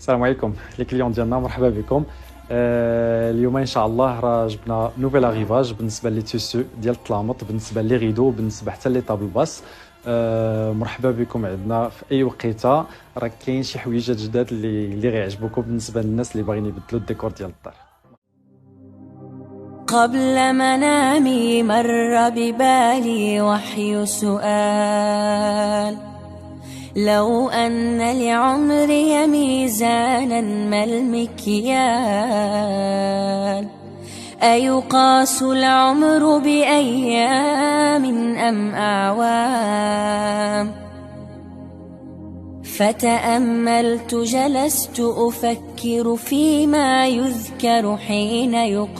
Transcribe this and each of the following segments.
السلام عليكم لي كليون ديالنا، مرحبا بكم. اليوم ان شاء الله راه جبنا نوفيل اغيفاج بالنسبه لي تيسو ديال الطلامط، بالنسبه لي غيدو، بالنسبه حتى لي طابل باس. مرحبا بكم عندنا في اي وقيته. راه كاين شي حويجات جداد اللي غيعجبوكم بالنسبه للناس اللي باغيين يبدلوا الديكور ديال الدار. قبل منامي مر ببالي وحي سؤال، لو أن لعمري ميزانا ما المكيال؟ أيقاس العمر بأيام أم أعوام؟ فتأملت جلست أفكر فيما يذكر حين يقال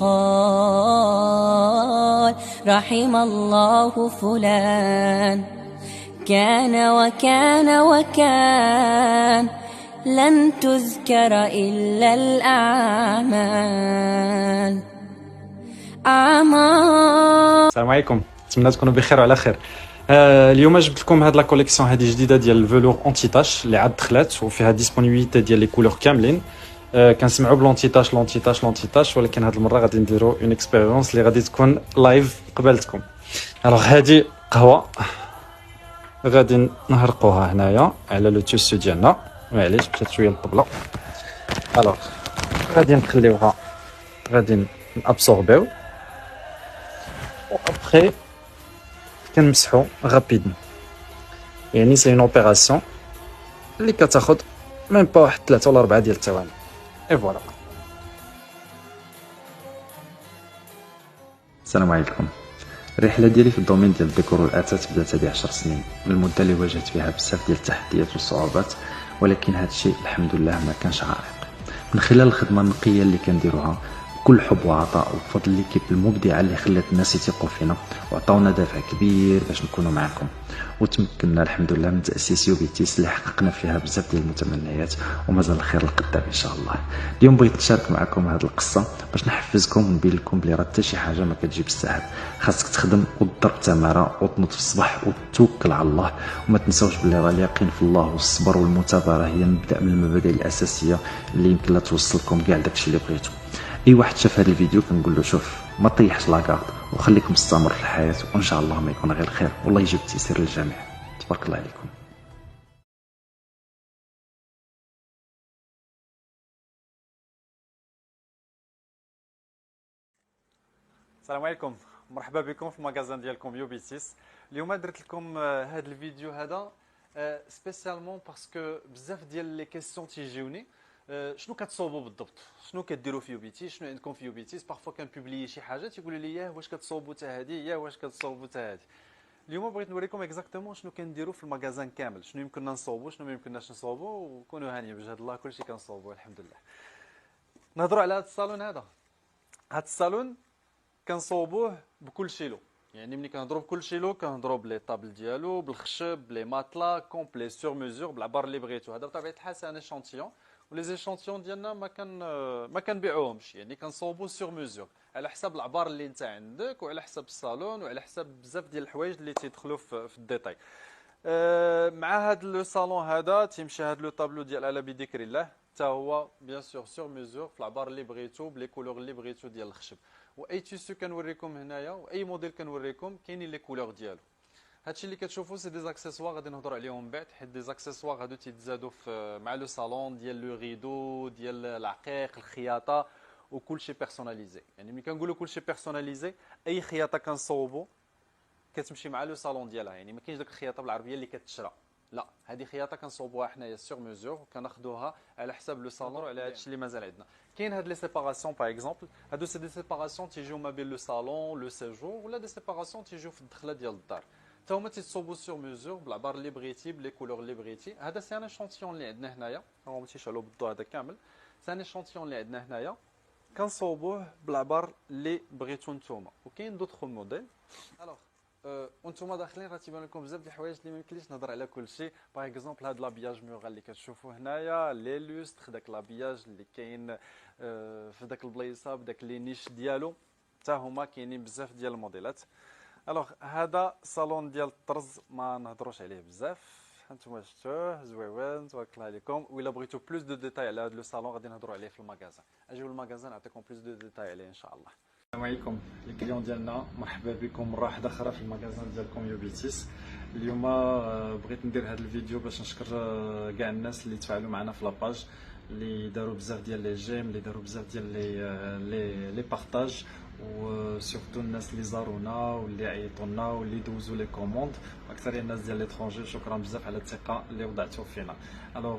رحم الله فلان، كان وكان وكان، لن تذكر إلا الأعمال. السلام عليكم، نتمنى تكونوا بخير وعلى خير. اليوم جبت لكم هاد لا كوليكسيون هادي جديده ديال الفلور اونتي تاش اللي عاد دخلات وفيها ديسپونيبيليتي ديال لي كولور كاملين. كنسمعوا بلونتي تاش لونتي تاش لونتي تاش، ولكن هاد المره غادي نديروا اون اكسبيريونس اللي غادي تكون لايف قبالتكم. الوغ هادي قهوه غادي نهرقوها هنايا على لو تيسو ديالنا، معليش مشات شويه للطبله. الوغ غادي نخليوها، غادي نابسوربيو و ابخي كنمسحو غابيدمون. يعني سي اون اوبيراسيون اللي كتاخد ميم با واحد 3 ولا 4 ديال الثواني. اي فوالا. السلام عليكم. الرحله ديالي في الدومين ديال الديكور والاثاث بدات هذه 10 سنين، من المده اللي واجهت فيها بزاف ديال التحديات والصعوبات، ولكن هذا الشيء الحمد لله ما كانش عائق. من خلال الخدمه النقيه اللي كنديروها بكل حب وعطاء، وبفضل ليكيب المبدعه اللي خلات الناس يثقوا فينا وعطاونا دافع كبير باش نكونوا معكم، وتمكنا الحمد لله من تاسيس يوبيتيس اللي حققنا فيها بزاف ديال المتمنيات ومازال الخير القدام ان شاء الله. اليوم بغيت نشارك معكم هذه القصه باش نحفزكم ونبين لكم بلي راه حتى شي حاجه ما كتجي بالسهل، خاصك تخدم وتضرب تماره وتنوض في الصباح وتوكل على الله، وما تنساوش بلي راه اليقين في الله والصبر والمثابره هي مبدا من المبادئ الاساسيه اللي يمكن لا توصلكم كاع داكشي اللي بغيتو. اي واحد شاف هذا الفيديو كنقول له شوف ما طيحش لاكارد وخليك مستمر في الحياه، وان شاء الله ما يكون غير خير والله يجيب التيسير للجميع. تبارك الله عليكم. السلام عليكم، مرحبا بكم في المغازان ديالكم يوبيتيس. اليوم درت لكم هذا الفيديو هذا سبيسيالمون باسكو بزاف ديال لي كيسيون تيجيوني. شنو كتصوبوا بالضبط، شنو كديروا في يوبيتيس، شنو عندكم في يوبيتيس. بارفو كنبوبليي شي حاجه تيقولوا لي ياه واش كتصوبوا حتى هذه، ياه واش كتصوبوا حتى هذه. اليوم بغيت نوريكم اكزاكتومون شنو كنديروا في المغازان كامل، شنو يمكننا نصوبوا شنو ما يمكنناش نصوبوا، وكونوا هانيين بجهد الله كلشي كنصوبوا الحمد لله. نهضروا على هذا الصالون هذا الصالون كنصوبوه بكل شيلو. يعني ملي كنهضروا بكل شيلو كنهضروا بلي طابل ديالو، بالخشب، بلي ماتلا كومبلي سور ميزور بالعبار اللي بغيتو. هذا بطبيعه الحال سي ان اشانتيون، ولي زيشانتيون ديالنا ما كنبيعوهمش، يعني كنصوبو سور ميزور على حساب العبار اللي انت عندك، وعلى حساب الصالون، وعلى حساب بزاف ديال الحوايج اللي تيدخلوا في الديتاي. مع هذا لو صالون هذا تيمشي هذا لو طابلو ديال الا بذكر الله، حتى هو بيان سور سور ميزور في العبار اللي بغيتو، بلي كولور اللي بغيتو ديال الخشب. واي تيسو كنوريكم هنايا واي موديل كنوريكم كاينين لي كولور ديالو. هادشي اللي كتشوفوا سي دي زاكسيسوار غادي نهضروا عليهم من بعد، حيت دي زاكسيسوار هادو تيتزادوا في مع لو صالون ديال لو غيدو ديال العقيق الخياطه وكلشي بيرسوناليزي. يعني ملي كنقولوا كلشي بيرسوناليزي اي خياطه كنصوبوا كتمشي مع لو صالون ديالها. يعني ما كاينش داك الخياطه بالعربيه اللي كتشرى، لا هذه خياطه كنصوبوها حنايا سور ميزور وكناخذوها على حساب لو صالون. على هادشي اللي مازال عندنا كاين هاد لي سيباراسيون باغ اكزومبل، هادو سي دي سيباراسيون تيجيو ما بين لو صالون لو سيجور، ولا دي سيباراسيون تيجيو في الدخله ديال الدار. حتى هما تيتصوبوا سور ميزور بالعبار اللي بغيتي بلي كولور اللي بغيتي. هذا سي ان شونتيون اللي عندنا هنايا، هو ما تيشعلوا بالضوء هذا كامل. سي ان شونتيون اللي عندنا هنايا كنصوبوه بالعبار اللي بغيتو نتوما، وكاين دوطخ موديل. الوغ وانتم داخلين راه تيبان لكم بزاف د الحوايج اللي ما يمكنليش نهضر على كل شيء. باغ اكزومبل هاد لابياج مورال اللي كتشوفوا هنايا، لي لوستر، داك لابياج اللي كاين في داك البلايصه بداك لي نيش ديالو، حتى هما كاينين بزاف ديال الموديلات. الوغ هذا صالون ديال الطرز ما نهضروش عليه بزاف. هانتوما شفتوه زويون تبارك الله عليكم. وإلا بغيتو بلوس دو ديتاي على هذا لو صالون غادي نهضروا عليه في المغازان. اجيو للمغازان نعطيكم بلوس دو ديتاي عليه ان شاء الله. السلام عليكم الكليون ديالنا، مرحبا بكم مره واحده اخرى في المغازان ديالكم يوبيتيس. اليوم بغيت ندير هذا الفيديو باش نشكر كاع الناس اللي تفاعلوا معنا في لاباج، اللي داروا بزاف ديال لي جيم، اللي داروا بزاف ديال لي بارطاج، وسورتو الناس اللي زارونا واللي عيطوا لنا واللي دوزوا لي كوموند، واكثر الناس ديال ليترونجي. شكرا بزاف على الثقه اللي وضعتوا فينا. الوغ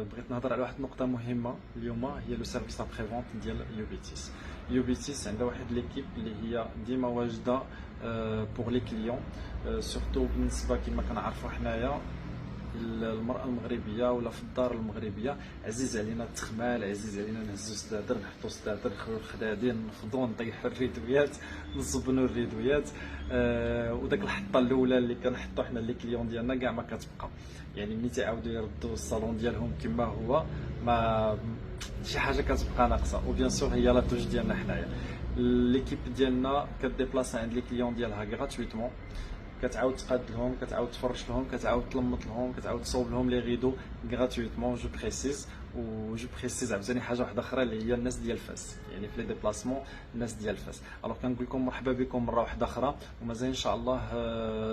بغيت نهضر على واحد النقطه مهمه اليوم، هي لو سيرفيس ابري فونت ديال يوبيتيس. يوبيتيس عندها واحد ليكيب اللي هي ديما واجده بوغ لي كليون، سورتو بالنسبه كما كنعرفوا حنايا المرأة المغربية ولا في الدار المغربية عزيز علينا التخمال، عزيز علينا نهزو سدادر، نحطو سدادر، نخلو الخدادين، نفضو، نطيحو الريدويات، نصبنو الريدويات، وداك الحطة الأولى اللي كنحطو حنا لي كليون ديالنا كاع ما كتبقى. يعني ملي تعاودو يردو الصالون ديالهم كما هو، ما شي حاجة كتبقى ناقصة. وبيان سور هي لا توج ديالنا حنايا. ليكيب ديالنا كديبلاصا عند لي كليون ديالها غراتويتمون، كتعاود تقاد لهم، كتعاود تفرش لهم، كتعاود تلمط لهم، كتعاود تصوب لهم لي غيدو غراتويتمون. جو بريسيز عاوتاني حاجه واحده اخرى اللي هي الناس ديال فاس، يعني في لي ديبلاسمون الناس ديال فاس. الوغ كنقول لكم مرحبا بكم مره واحده اخرى، ومازال ان شاء الله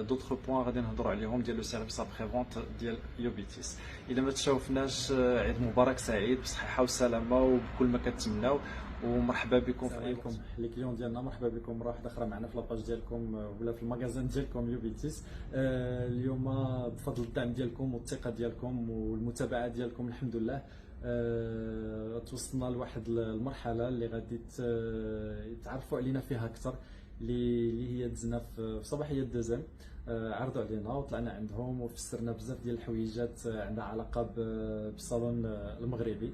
دوطخ بوين غادي نهضروا عليهم ديال لو سيرفيس ابري فونت ديال يوبيتيس. الا ما تشوفناش، عيد مبارك سعيد بصحه وسلامه وبكل ما كتمناو، ومرحبا بكم عليكم لي كليون ديالنا. مرحبا بكم مره واحده اخرى معنا في لاباج ديالكم ولا في المغازان ديالكم يوبيتيس. اليوم بفضل الدعم ديالكم والثقه ديالكم والمتابعه ديالكم الحمد لله توصلنا لواحد المرحله اللي غادي يتعرفوا علينا فيها اكثر، اللي هي دزنا في صباحيه الدوزيام. عرضوا علينا وطلعنا عندهم وفسرنا بزاف ديال الحويجات عندها علاقه بالصالون المغربي.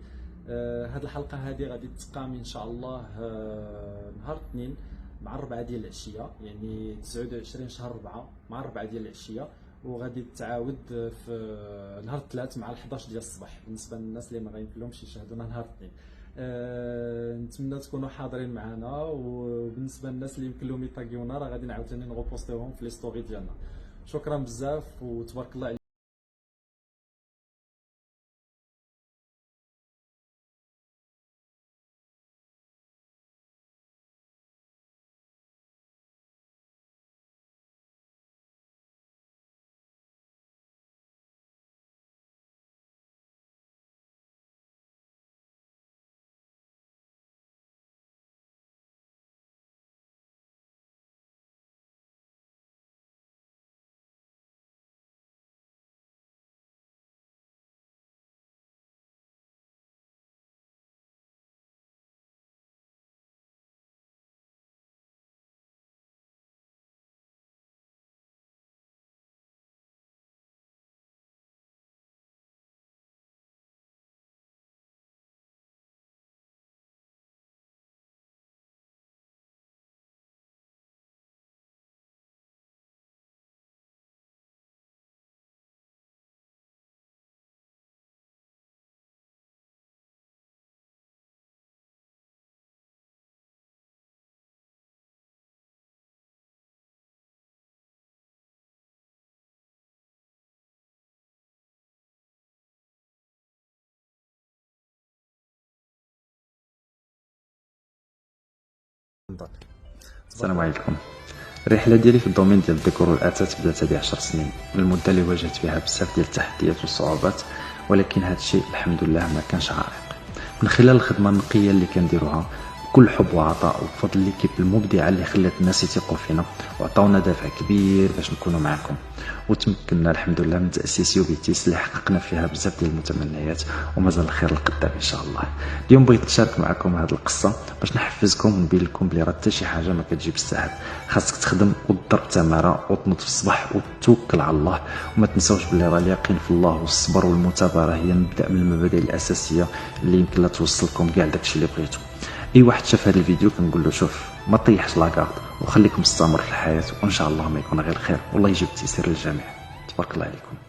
هاد الحلقه هذه غادي تقام ان شاء الله نهار الاثنين مع 4 ديال العشيه، يعني 29 شهر 4 مع 4 ديال العشيه، وغادي تعاود في نهار الثلاث مع 11 ديال الصباح بالنسبه للناس اللي ما غيمكنلهمش يشاهدونا نهار الاثنين. نتمنى تكونوا حاضرين معنا، وبالنسبه للناس اللي يمكن لهم يطاقيونا راه غادي نعاوتاني نغوبوستيوهم في لي ستوري ديالنا. شكرا بزاف وتبارك الله عليكم. السلام عليكم. الرحله ديالي في الدومين ديال الديكور والاثاث بدات هذه 10 سنين، من المده اللي واجهت فيها بزاف ديال التحديات والصعوبات، ولكن هذا الشيء الحمد لله ما كانش عائق. من خلال الخدمه النقيه اللي كنديروها بكل حب وعطاء، وبفضل ليكيب المبدعه اللي خلات الناس يثقوا فينا وعطاونا دافع كبير باش نكونوا معكم، وتمكنا الحمد لله من تاسيس يوبيتيس اللي حققنا فيها بزاف ديال المتمنيات، ومازال الخير القدام ان شاء الله. اليوم بغيت نشارك معكم هذه القصه باش نحفزكم ونبين لكم بلي راه حتى شي حاجه ما كتجي بالسهل، خاصك تخدم وتضرب تماره وتنوض في الصباح وتوكل على الله، وما تنساوش بلي راه اليقين في الله والصبر والمثابره هي مبدا من المبادئ الاساسيه اللي يمكن لا توصلكم كاع داكشي اللي بغيتو. اي واحد شاف هذا الفيديو كنقول له شوف ما طيحش لاكارد وخليك مستمر في الحياه، وان شاء الله ما يكون غير خير، والله يجيب التيسير للجميع. تبارك الله عليكم.